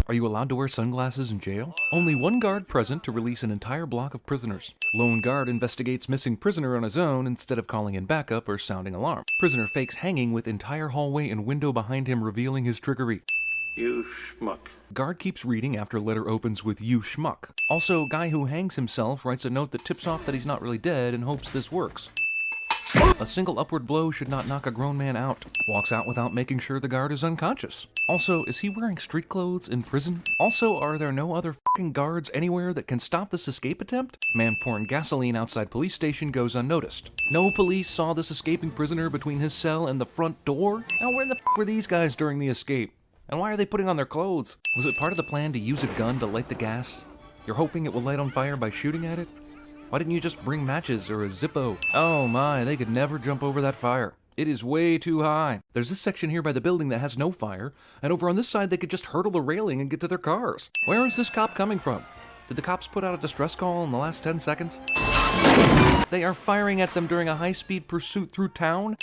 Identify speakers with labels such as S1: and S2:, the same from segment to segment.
S1: Are you allowed to wear sunglasses in jail? Only one guard present to release an entire block of prisoners. Lone guard investigates missing prisoner on his own instead of calling in backup or sounding alarm. Prisoner fakes hanging with entire hallway and window behind him revealing his trickery.
S2: You schmuck.
S1: Guard keeps reading after letter opens with "you schmuck." Also, guy who hangs himself writes a note that tips off that he's not really dead and hopes this works. A single upward blow should not knock a grown man out. Walks out without making sure the guard is unconscious. Also, is he wearing street clothes in prison? Also, are there no other fucking guards anywhere that can stop this escape attempt? Man pouring gasoline outside police station goes unnoticed. No police saw this escaping prisoner between his cell and the front door? Now where the f were these guys during the escape? And why are they putting on their clothes? Was it part of the plan to use a gun to light the gas? You're hoping it will light on fire by shooting at it? Why didn't you just bring matches or a Zippo? Oh my, they could never jump over that fire. It is way too high. There's this section here by the building that has no fire, and over on this side they could just hurdle the railing and get to their cars. Where is this cop coming from? Did the cops put out a distress call in the last 10 seconds? They are firing at them during a high-speed pursuit through town?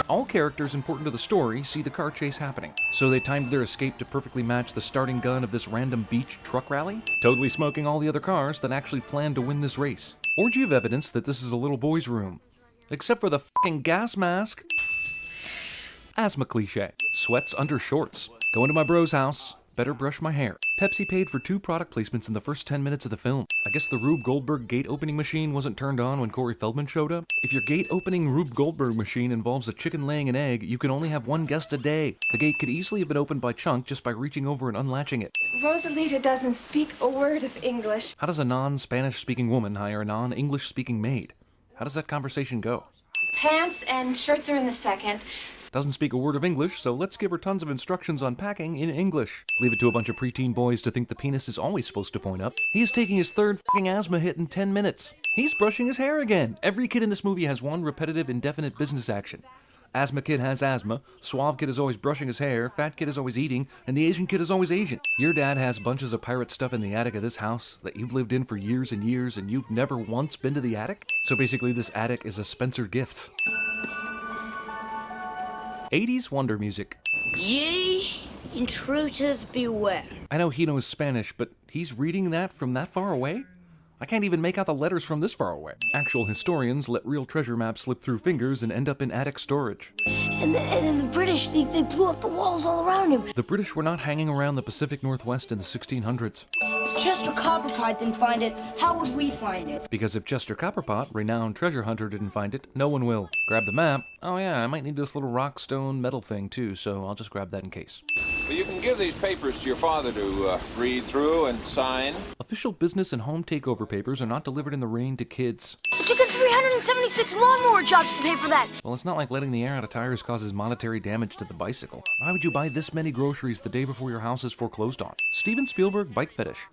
S1: All characters important to the story see the car chase happening, so they timed their escape to perfectly match the starting gun of this random beach truck rally, totally smoking all the other cars that actually planned to win this race. Orgy of evidence that this is a little boy's room. Except for the fucking gas mask. Asthma cliche. Sweats under shorts. Going to my bro's house. Better brush my hair. Pepsi paid for 2 product placements in the first 10 minutes of the film. I guess the Rube Goldberg gate opening machine wasn't turned on when Corey Feldman showed up. If your gate opening Rube Goldberg machine involves a chicken laying an egg, you can only have 1 guest a day. The gate could easily have been opened by Chunk just by reaching over and unlatching it.
S3: Rosalita doesn't speak a word of English.
S1: How does a non-Spanish speaking woman hire a non-English speaking maid? How does that conversation go?
S3: Pants and shirts are in the second.
S1: Doesn't speak a word of English, so let's give her tons of instructions on packing in English. Leave it to a bunch of preteen boys to think the penis is always supposed to point up. He is taking his 3rd fucking asthma hit in 10 minutes. He's brushing his hair again. Every kid in this movie has one repetitive, indefinite business action. Asthma kid has asthma, suave kid is always brushing his hair, fat kid is always eating, and the Asian kid is always Asian. Your dad has bunches of pirate stuff in the attic of this house that you've lived in for years and years, and you've never once been to the attic? So basically this attic is a Spencer gift. 80s wonder music.
S4: Ye intruders beware.
S1: I know he knows Spanish, but he's reading that from that far away? I can't even make out the letters from this far away. Actual historians let real treasure maps slip through fingers and end up in attic storage.
S4: And then the British, they blew up the walls all around him.
S1: The British were not hanging around the Pacific Northwest in the 1600s.
S4: If Chester Copperpot didn't find it, how would we find it?
S1: Because if Chester Copperpot, renowned treasure hunter, didn't find it, no one will. Grab the map. Oh yeah, I might need this little rock, stone, metal thing too, so I'll just grab that in case.
S2: Well, you can give these papers to your father to read through and sign.
S1: Official business and home takeover papers are not delivered in the rain to kids.
S4: It took him 376 lawnmower jobs to pay for that.
S1: Well, it's not like letting the air out of tires causes monetary damage to the bicycle. Why would you buy this many groceries the day before your house is foreclosed on? Steven Spielberg bike fetish.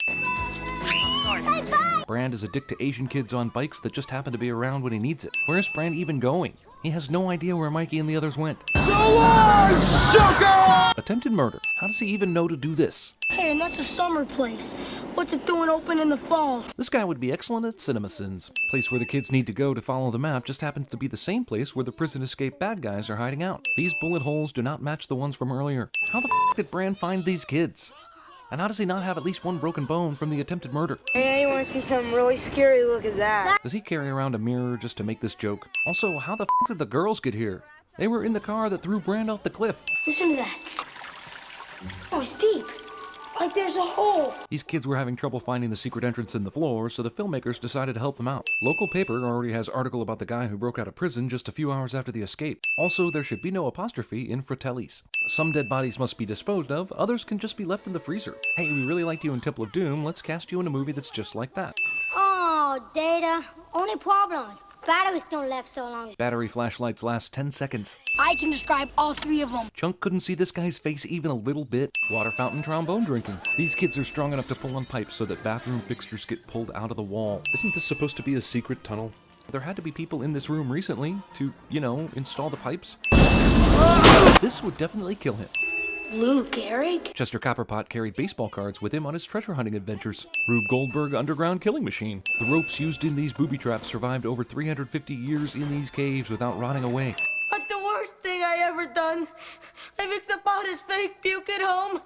S1: Brand is a dick to Asian kids on bikes that just happen to be around when he needs it. Where's Brand even going? He has no idea where Mikey and the others went.
S5: Go on, sucker!
S1: Attempted murder. How does he even know to do this?
S6: Hey, and that's a summer place. What's it doing open in the fall?
S1: This guy would be excellent at CinemaSins. Place where the kids need to go to follow the map just happens to be the same place where the prison escape bad guys are hiding out. These bullet holes do not match the ones from earlier. How the f did Brand find these kids? And how does he not have at least 1 broken bone from the attempted murder?
S7: Hey, you want to see something really scary? Look at that.
S1: Does he carry around a mirror just to make this joke? Also, how the f did the girls get here? They were in the car that threw Brand off the cliff.
S6: Listen to that. Oh, it's deep. Like there's a hole.
S1: These kids were having trouble finding the secret entrance in the floor, so the filmmakers decided to help them out. Local paper already has article about the guy who broke out of prison just a few hours after the escape. Also, there should be no apostrophe in Fratellis. Some dead bodies must be disposed of, others can just be left in the freezer. Hey, we really liked you in Temple of Doom, let's cast you in a movie that's just like that.
S4: Oh, Data. Only problem is batteries don't last so long.
S1: Battery flashlights last 10 seconds.
S6: I can describe all 3 of them.
S1: Chunk couldn't see this guy's face even a little bit. Water fountain, trombone drinking. These kids are strong enough to pull on pipes so that bathroom fixtures get pulled out of the wall. Isn't this supposed to be a secret tunnel? There had to be people in this room recently to, you know, install the pipes. This would definitely kill him.
S6: Lou Gehrig?
S1: Chester Copperpot carried baseball cards with him on his treasure hunting adventures. Rube Goldberg underground killing machine. The ropes used in these booby traps survived over 350 years in these caves without rotting away.
S6: But the worst thing I ever done I mixed up all this fake puke at home,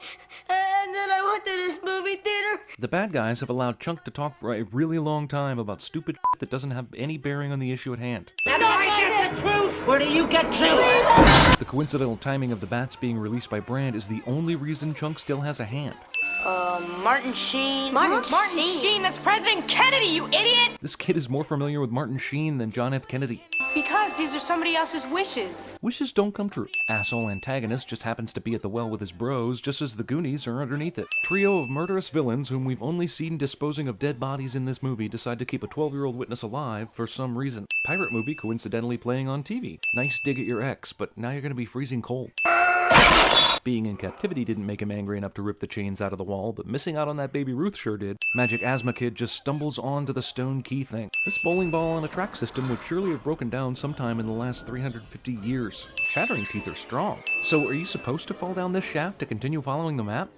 S6: and then I went to this movie theater.
S1: The bad guys have allowed Chunk to talk for a really long time about stupid shit that doesn't have any bearing on the issue at hand.
S6: That's where I get the truth. Where do you get truth?
S1: The coincidental timing of the bats being released by Brand is the only reason Chunk still has a hand.
S7: Martin Sheen.
S3: Martin Sheen, that's President Kennedy, you idiot!
S1: This kid is more familiar with Martin Sheen than John F. Kennedy.
S3: Because these are somebody else's wishes.
S1: Wishes don't come true. Asshole antagonist just happens to be at the well with his bros, just as the Goonies are underneath it. Trio of murderous villains whom we've only seen disposing of dead bodies in this movie decide to keep a 12-year-old witness alive for some reason. Pirate movie coincidentally playing on TV. Nice dig at your ex, but now you're gonna be freezing cold. Being in captivity didn't make him angry enough to rip the chains out of the wall, but missing out on that baby Ruth sure did. Magic Asthma Kid just stumbles onto the stone key thing. This bowling ball on a track system would surely have broken down sometime in the last 350 years. Shattering teeth are strong. So are you supposed to fall down this shaft to continue following the map?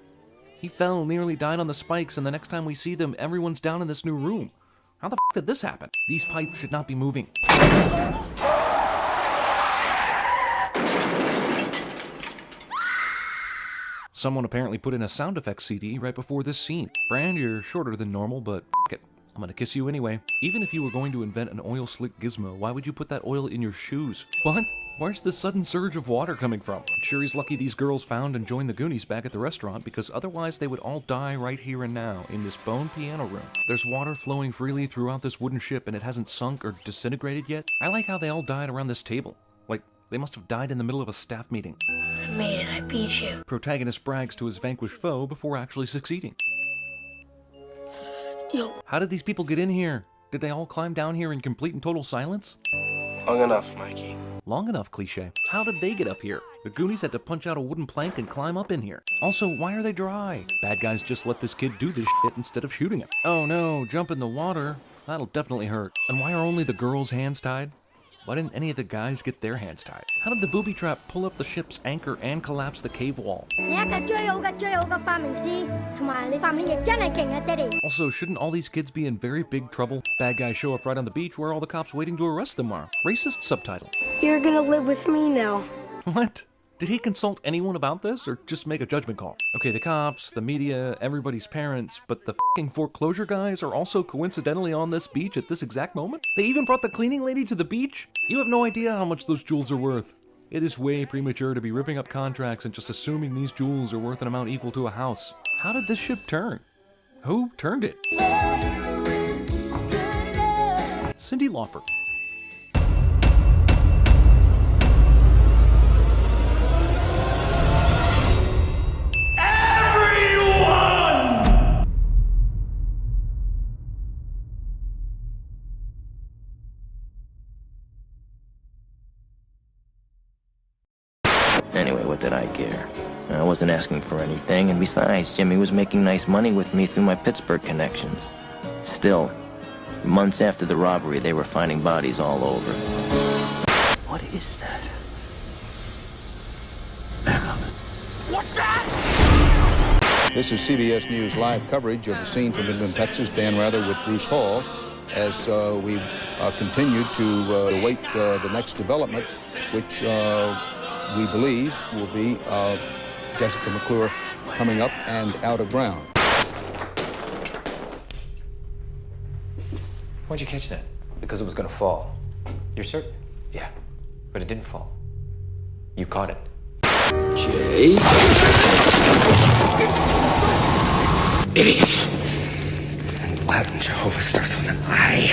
S1: He fell, nearly died on the spikes, and the next time we see them, everyone's down in this new room. How the f did this happen? These pipes should not be moving. Someone apparently put in a sound effects CD right before this scene. Brand, you're shorter than normal, but f it. I'm gonna kiss you anyway. Even if you were going to invent an oil slick gizmo, why would you put that oil in your shoes? What? Where's this sudden surge of water coming from? I'm sure he's lucky these girls found and joined the Goonies back at the restaurant, because otherwise they would all die right here and now in this bone piano room. There's water flowing freely throughout this wooden ship and it hasn't sunk or disintegrated yet. I like how they all died around this table. Like, they must have died in the middle of a staff meeting.
S7: I made it. I beat you.
S1: Protagonist brags to his vanquished foe before actually succeeding.
S6: Yo.
S1: How did these people get in here? Did they all climb down here in complete and total silence?
S5: Long enough, Mikey.
S1: Long enough, cliche. How did they get up here? The Goonies had to punch out a wooden plank and climb up in here. Also, why are they dry? Bad guys just let this kid do this shit instead of shooting him. Oh no, jump in the water. That'll definitely hurt. And why are only the girls' hands tied? Why didn't any of the guys get their hands tied? How did the booby trap pull up the ship's anchor and collapse the cave wall? Also, shouldn't all these kids be in very big trouble? Bad guys show up right on the beach where all the cops waiting to arrest them are. Racist subtitle.
S7: You're gonna live with me now.
S1: What? Did he consult anyone about this, or just make a judgment call? Okay, the cops, the media, everybody's parents, but the f***ing foreclosure guys are also coincidentally on this beach at this exact moment? They even brought the cleaning lady to the beach? You have no idea how much those jewels are worth. It is way premature to be ripping up contracts and just assuming these jewels are worth an amount equal to a house. How did this ship turn? Who turned it? Cyndi Lauper.
S8: Anyway, what did I care? I wasn't asking for anything, and besides, Jimmy was making nice money with me through my Pittsburgh connections. Still, months after the robbery, they were finding bodies all over. What is that?
S9: This is CBS News live coverage of the scene from Midland, Texas. Dan Rather with Bruce Hall as we continue to await the next development, which we believe will be Jessica McClure coming up and out of ground.
S10: Why'd you catch that? Because it was gonna fall. You're certain? Yeah, but it didn't fall. You caught it.
S5: Jay? Idiot! In Latin, Jehovah starts with an I.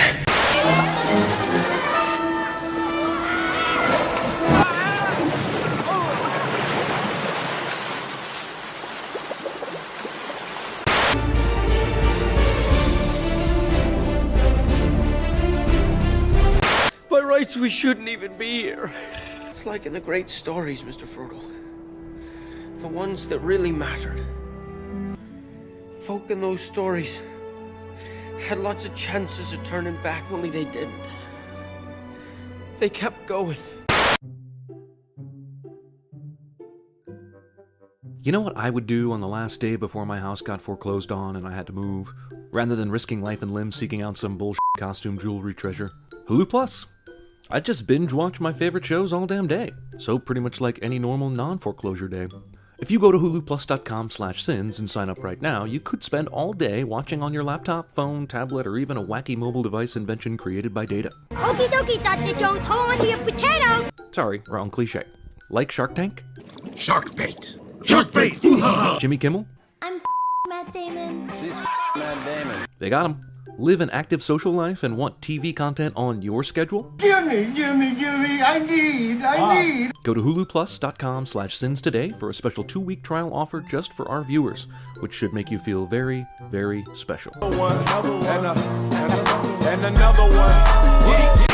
S11: By rights, we shouldn't even be here. It's like in the great stories, Mr. Frodo. The ones that really mattered. Folk in those stories had lots of chances of turning back, only they didn't. They kept going.
S1: You know what I would do on the last day before my house got foreclosed on and I had to move? Rather than risking life and limb seeking out some bullshit costume jewelry treasure? Hulu Plus. I just binge watch my favorite shows all damn day, so pretty much like any normal non-foreclosure day. If you go to huluplus.com/sins and sign up right now, you could spend all day watching on your laptop, phone, tablet, or even a wacky mobile device invention created by Data.
S4: Okie dokie, Dr. Jones, hold on to your potato.
S1: Sorry, wrong cliche. Like Shark Tank?
S5: Shark bait.
S12: Shark bait!
S1: Jimmy Kimmel?
S6: I'm Matt Damon.
S2: She's Matt Damon.
S1: They got him. Live an active social life and want TV content on your schedule?
S12: Gimme, I need.
S1: Go to huluplus.com/sins today for a special 2-week trial offer just for our viewers, which should make you feel very, very special.
S12: And another one.